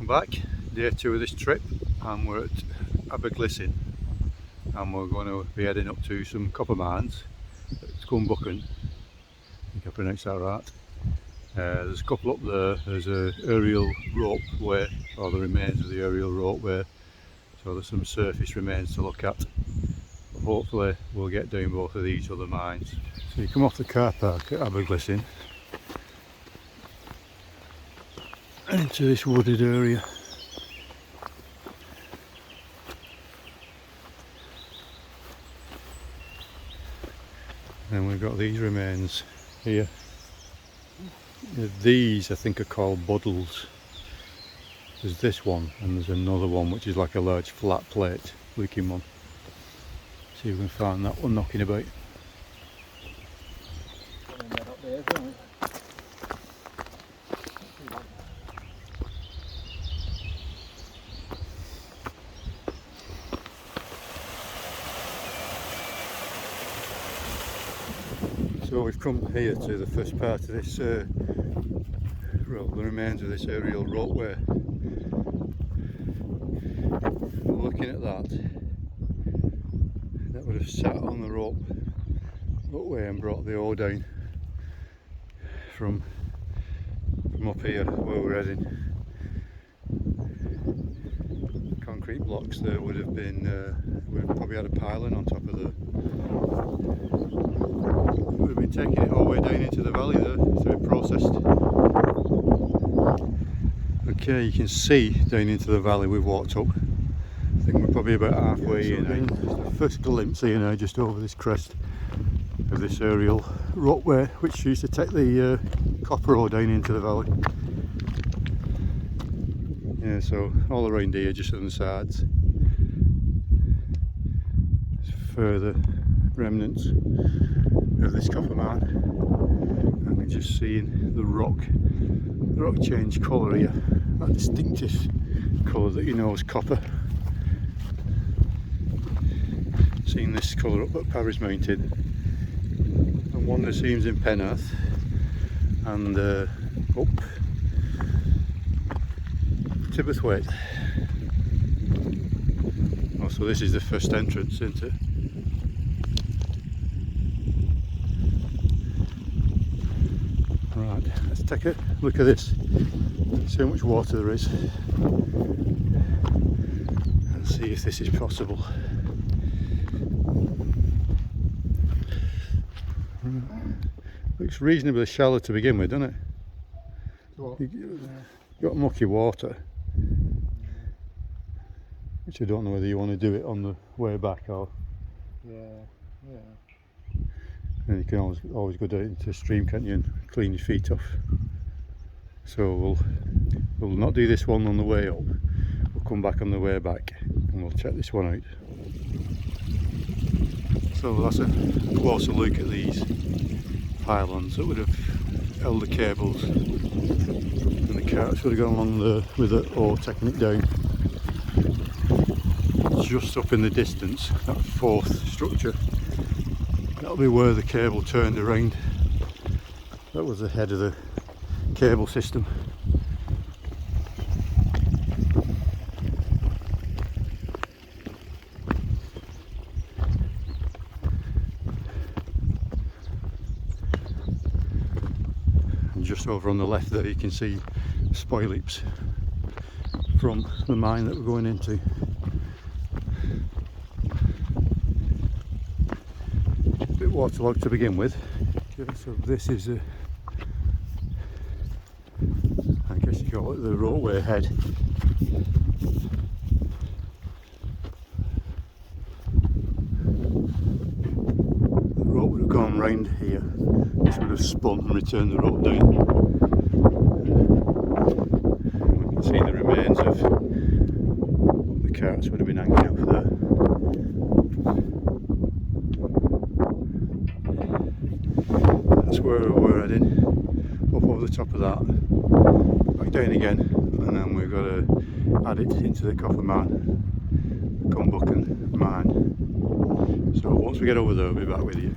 Welcome back, day 2 of this trip, and we're at Abbot Glisson, and we're going to be heading up to some coppermines at Cwm Bychan. I think I pronounced that right. There's a couple up there. There's a aerial rope way, or the remains of the aerial rope way, so there's some surface remains to look at. But hopefully we'll get down both of these other mines. So you come off the car park at Abbot Glisson into this wooded area. And we've got these remains here. These I think are called buddles. There's this one and there's another one which is like a large flat plate looking one. See if we can find that one knocking about. So we've come here to the first part of this, the remains of this aerial ropeway. Looking at that would have sat on the ropeway and brought the ore down from up here where we're heading. Concrete blocks there would have been, we've probably had a pylon on top of the. We've been taking it all the way down into the valley there to be processed. Okay, you can see down into the valley we've walked up. I think we're probably about halfway in. The first glimpse here now, just over this crest of this aerial ropeway, which used to take the copper ore down into the valley. Yeah, so all around here, just on the sides. Further remnants of this copper mine, and we're just seeing the rock change colour here, that distinctive colour that you know as copper. Seeing this colour up at Paris Mountain, and one that seems in Penarth, and up Tibberthwaite. Oh, so this is the first entrance, isn't it? Right, let's take a look at this, see how much water there is, and see if this is possible. Looks reasonably shallow to begin with, doesn't it? You've got mucky water, which I don't know whether you want to do it on the way back or. Yeah. And you can always go down into the stream, can't you, and clean your feet off. So we'll not do this one on the way up. We'll come back on the way back and we'll check this one out. So that's a closer look at these pylons that would have held the cables, and the carts would have gone along there with the ore, taking it down. Just up in the distance, that fourth structure, that'll be where the cable turned around. That was the head of the cable system. And just over on the left there you can see spoil heaps from the mine that we're going into. Waterlogged to begin with. Okay, so this is I guess you call it the ropeway head. The rope would have gone round here. This would have spun and returned the rope down. And we can see the remains of the carts would have been hanging out there. That's where we're heading, up over the top of that, back down again, and then we've got to add it into the copper mine, the Cwm Bychan mine. So once we get over there, I'll be back with you.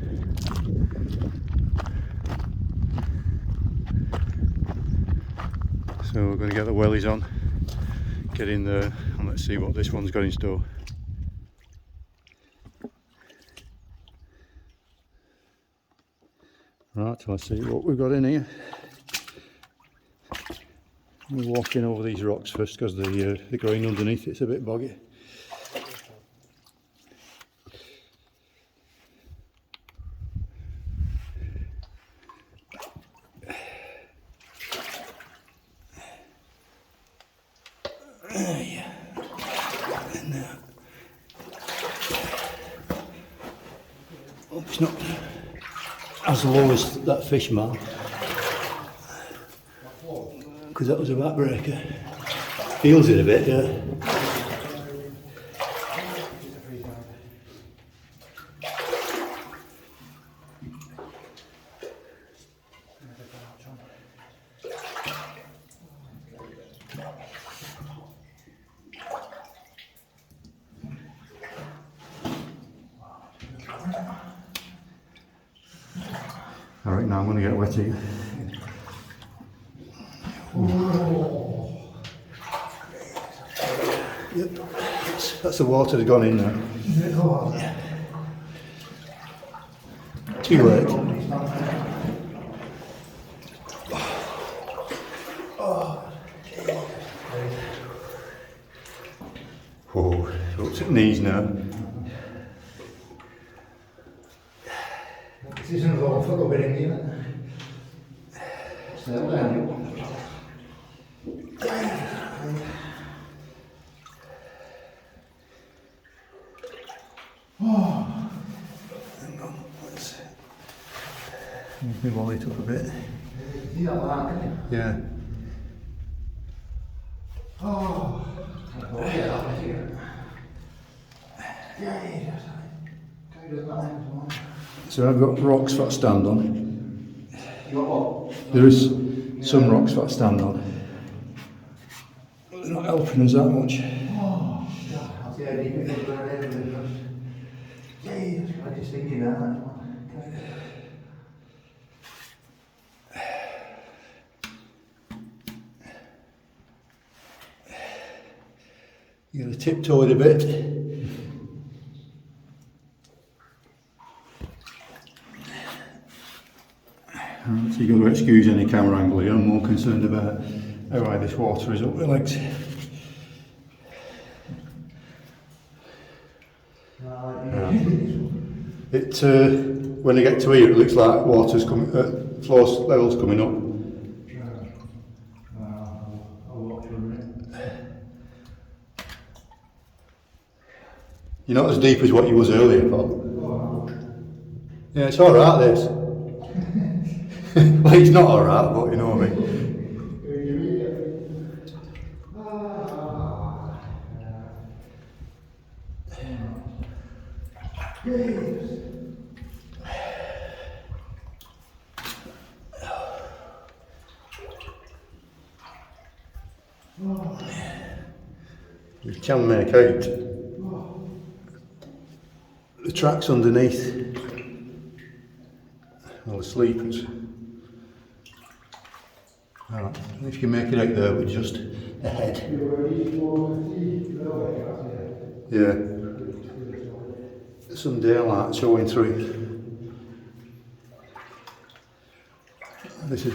So we're going to get the wellies on get in there and let's see what this one's got in store. Right, let's see what we've got in here. We're walking over these rocks first because the ground underneath it's a bit boggy. Hope it's not as low as that fish mark, because that was a backbreaker. Feels it a bit, yeah. Alright, now I'm going to get wet here. Yep, that's the water that's gone in now. Yeah. Too late. Whoa, up to the knees now. Het is een rolverbinding. Snel aan. Hang on, let's move my wallet up a bit. Die al maken. Yeah. Oh, ja, kijk dat nou even. So I've got rocks that I stand on. You got what? There is some rocks that I stand on. But they're not helping us that much. Oh, ja, als jij die kunt doen, even dus. Jezus, wat is dit hier aan? You gotta tiptoe it a bit. So you've got to excuse any camera angle here. I'm more concerned about how high this water is up my legs. When I get to here, it looks like water's coming, floor level's coming up. You're not as deep as what you was earlier, Paul. Yeah, it's all right. This. Well, it's not all right, but you know what I mean. You can make out the tracks underneath all the sleepers. Right. If you can make it out there with just a head. Yeah. Some daylight showing through. This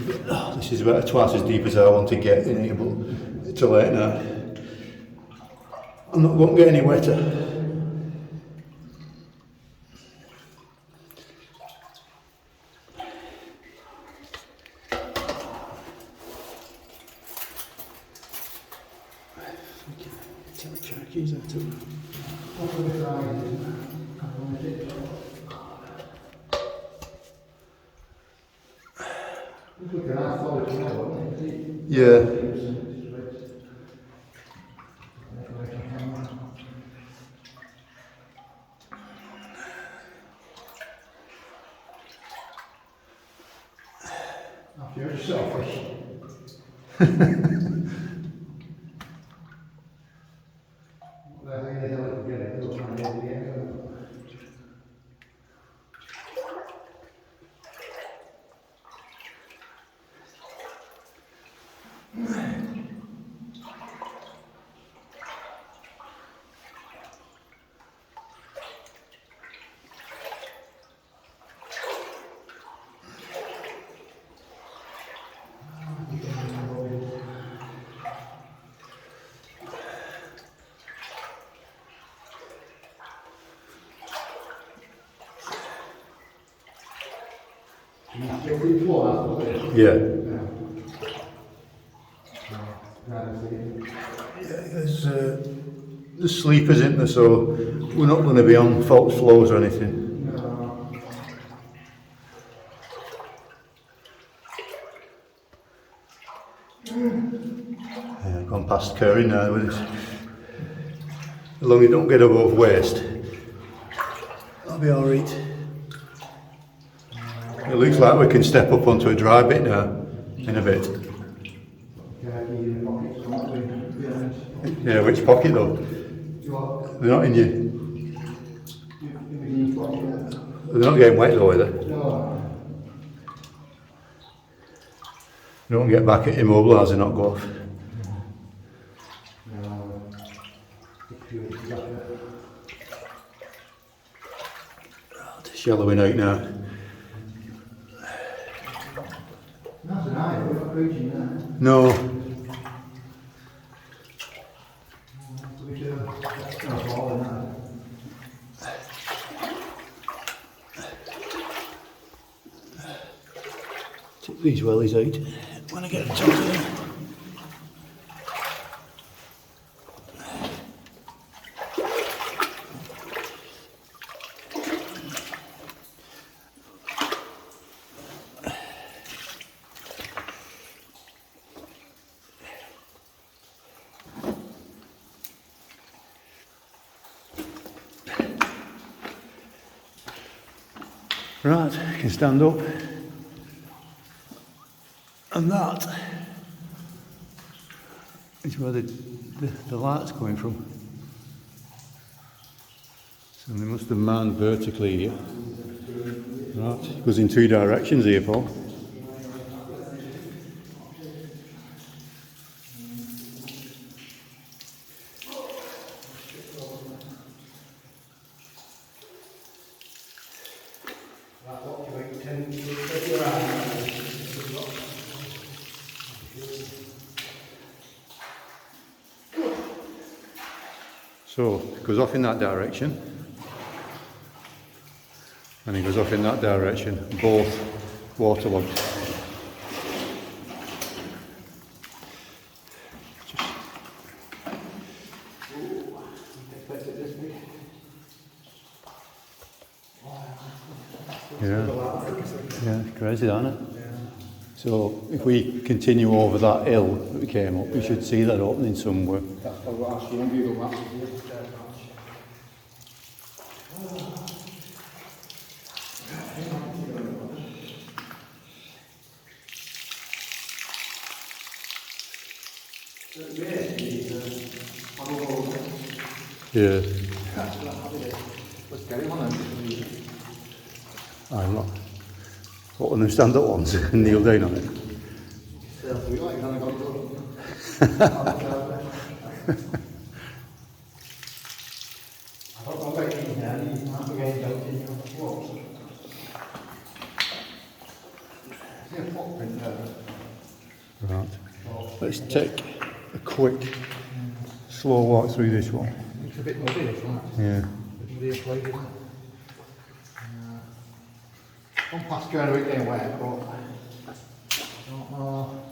is about twice as deep as I want to get in here, but it's too late now. Won't get any wetter. Yeah. You're selfish. Yeah. There's sleepers in there, so we're not going to be on false floors or anything. Gone past curry now with this. As long as you don't get above waist, that'll be alright. It looks like we can step up onto a dry bit now, in a bit. Yeah, which pocket though? They're not in you. They're not getting wet though, are they? Don't get back at immobilise and not go off. It's yellowing out now. That's an eye, we're not reaching that. No. That's not all in that. Take these wellies out when I get to the top of them. Right, you can stand up. And that is where the light's coming from. So they must have manned vertically here. Right, it goes in two directions here, Paul. So it goes off in that direction, and it goes off in that direction, both waterlogged. Yeah, it's crazy, isn't it? Yeah. So if we continue over that hill that we came up, we should see that opening somewhere. That's probably what I see on Google Maps. Yeah. Let's get him on him. I'm not. What, when they stand up once and kneel down on it? Right. Let's take a quick, slow walk through this one. It's a bit muddy, this one. Yeah. One past going a bit getting wet, but I don't know.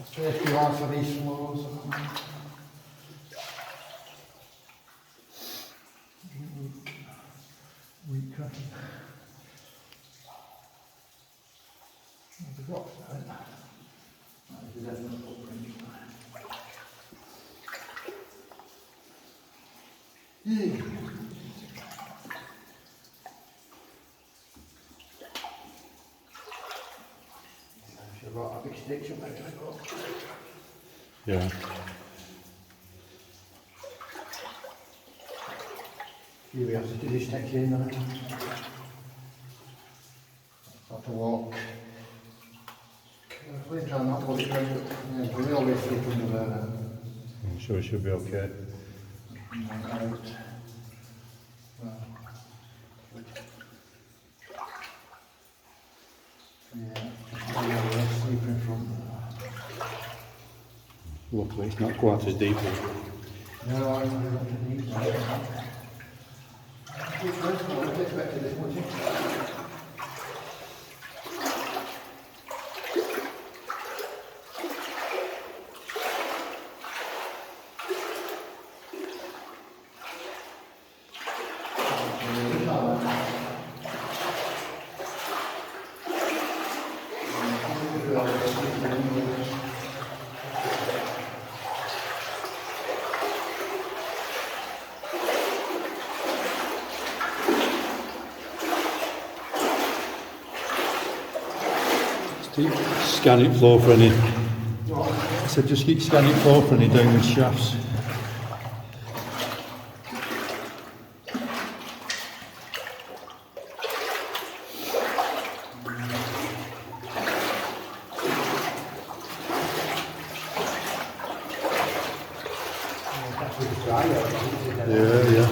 I'll say a few hours for these floors. Wheat cracking. There's a box there. That is a definite footprint. A big stick somewhere to go. Yeah. Curiosity just takes you in there. Have to walk. Carefully, try not to put it around. Yeah, we always sleep under there now. I'm sure it should be okay. Out. Luckily it's not quite as deep as No, I'm not deep. I expected this much. Scan it floor for any. I said just keep scanning floor for any downward shafts. Yeah.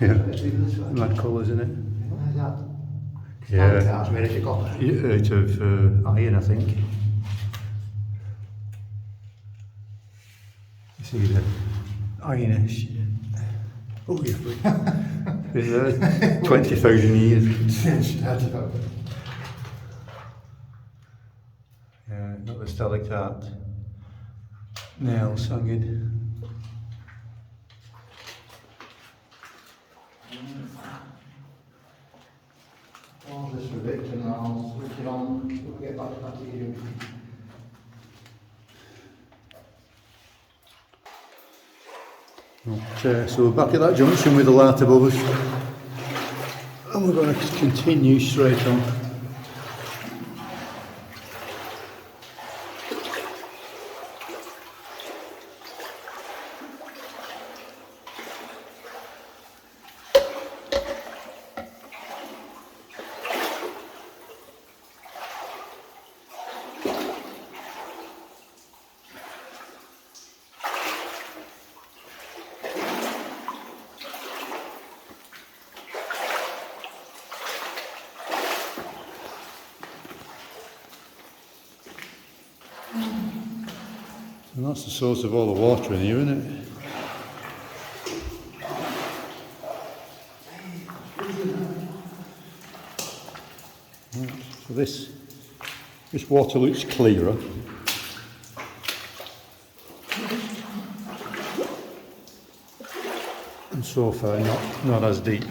Yeah, mad colours in it. Yeah. That's made out of copper. Out of iron, I think. You see the ironish. Oh, you're free. Been there 20,000 years. Yeah, got the stalactite nails hanging. I'll just with it and I'll switch it on, we'll get back to material. Okay, so we're back at that junction with the light above us, and we're going to continue straight on. And that's the source of all the water in here, isn't it? Right, so this water looks clearer. And so far not as deep.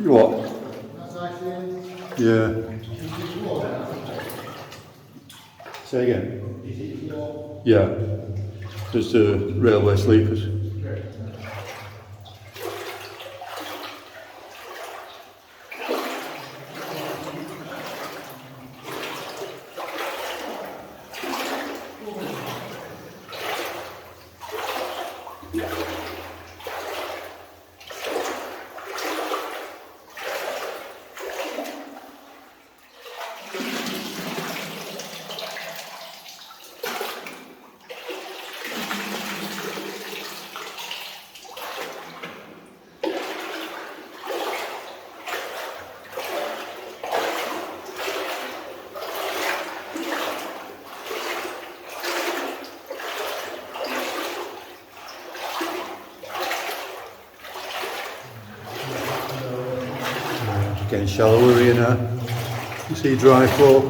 What? Yeah. Say again? Yeah. There's the railway sleepers. Getting shallower here now. You see dry floor.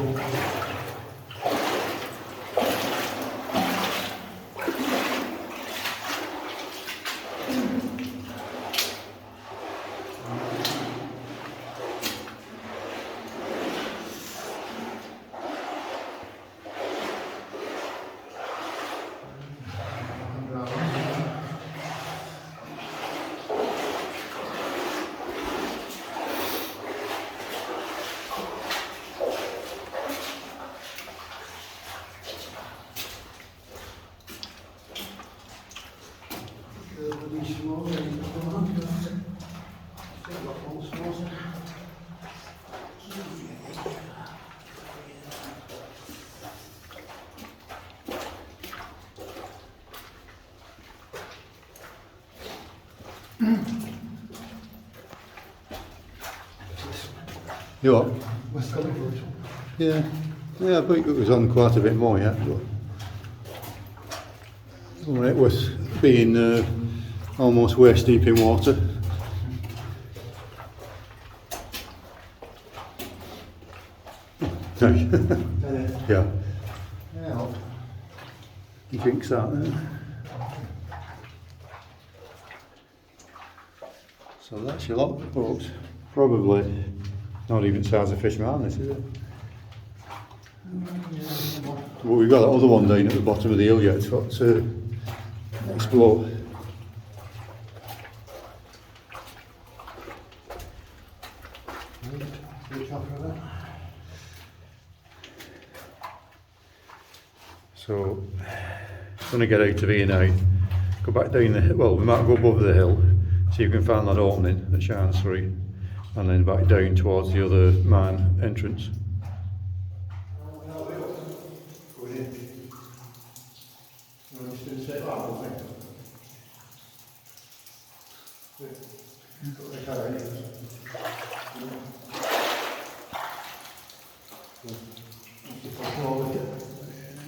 these small, come on, still got full stores in. You what? What's coming for it? Yeah. Yeah, I think it was on quite a bit more, yeah. But it was being almost waist deep in water. Yeah. Yeah. He drinks that then. So that's your lot, folks. Probably not even size of fish man, this is it? But we've got that other one down at the bottom of the hill yet, it's got to explore. So, I'm going to get out of here now, go back down the hill, well we might go above the hill, see if we can find that opening that shines through, and then back down towards the other mine entrance.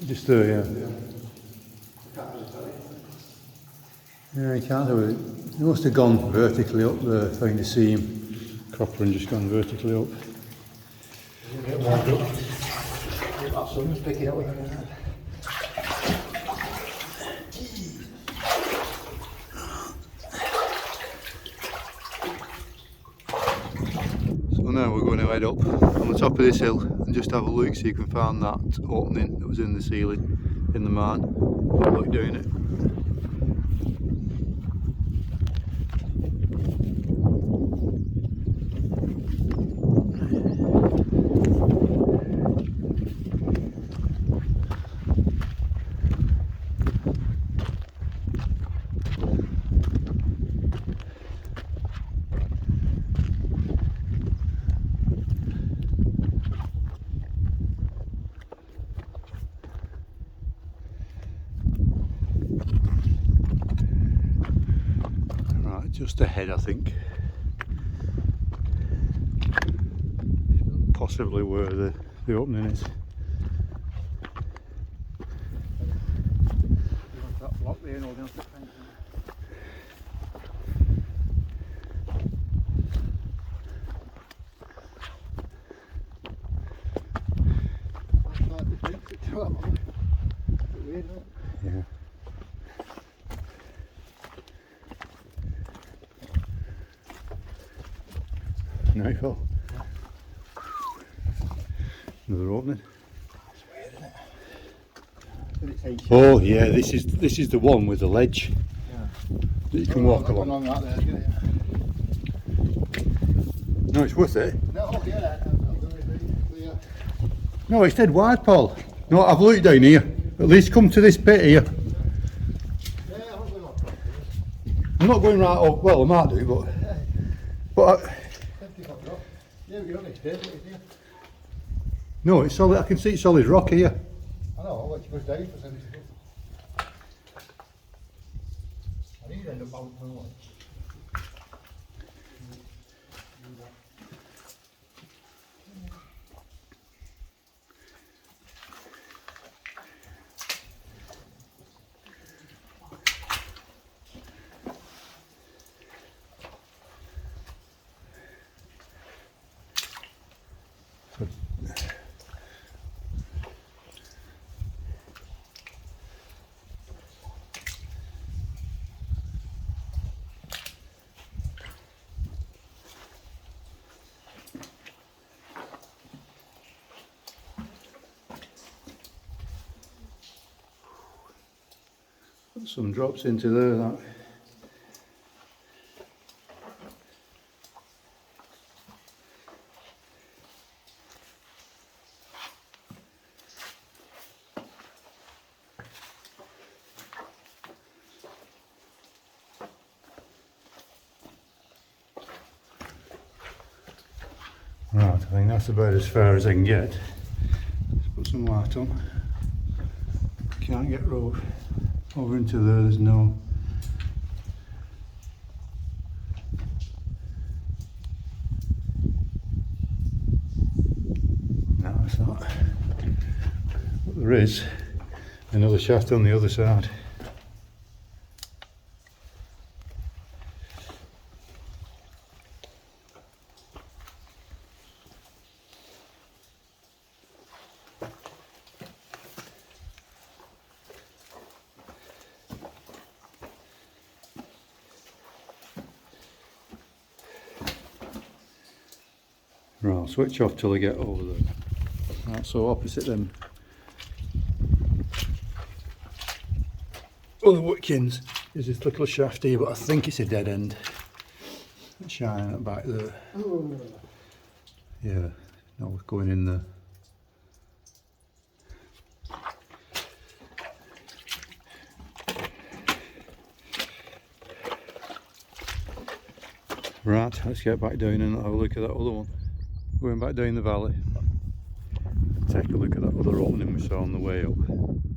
Just there, yeah. Yeah, he can't do it. He must have gone vertically up there, trying to see him. Copper and just gone vertically up. That sun's picking up with it. So now we're going to head up on the top of this hill and just have a look so you can find that opening that was in the ceiling in the mine. Have a look down it. Just ahead, I think. Possibly where the opening is. That block there, no, don't Yeah. Nightfall. Another opening. Oh yeah, this is the one with the ledge that you can walk along. No, it's worth it. No, it's dead wide, Paul. No, I've looked down here. At least come to this bit here. I'm not going right up. Well, I might do, but. No, it's solid. I can see solid rock here. I know, what you push down for something. I need to end up bouncing away. Some drops into there, that. Right, I think that's about as far as I can get. Let's put some light on. Can't get over into there, there's no... No, it's not. But there is another shaft on the other side. Right, I'll switch off till I get over there. Right, so opposite them other Wickens is this little shaft here, but I think it's a dead end. It's shining at back there. Yeah, no, it's going in there. Right, let's get back down and have a look at that other one. Going back down the valley. Take a look at that other opening we saw on the way up.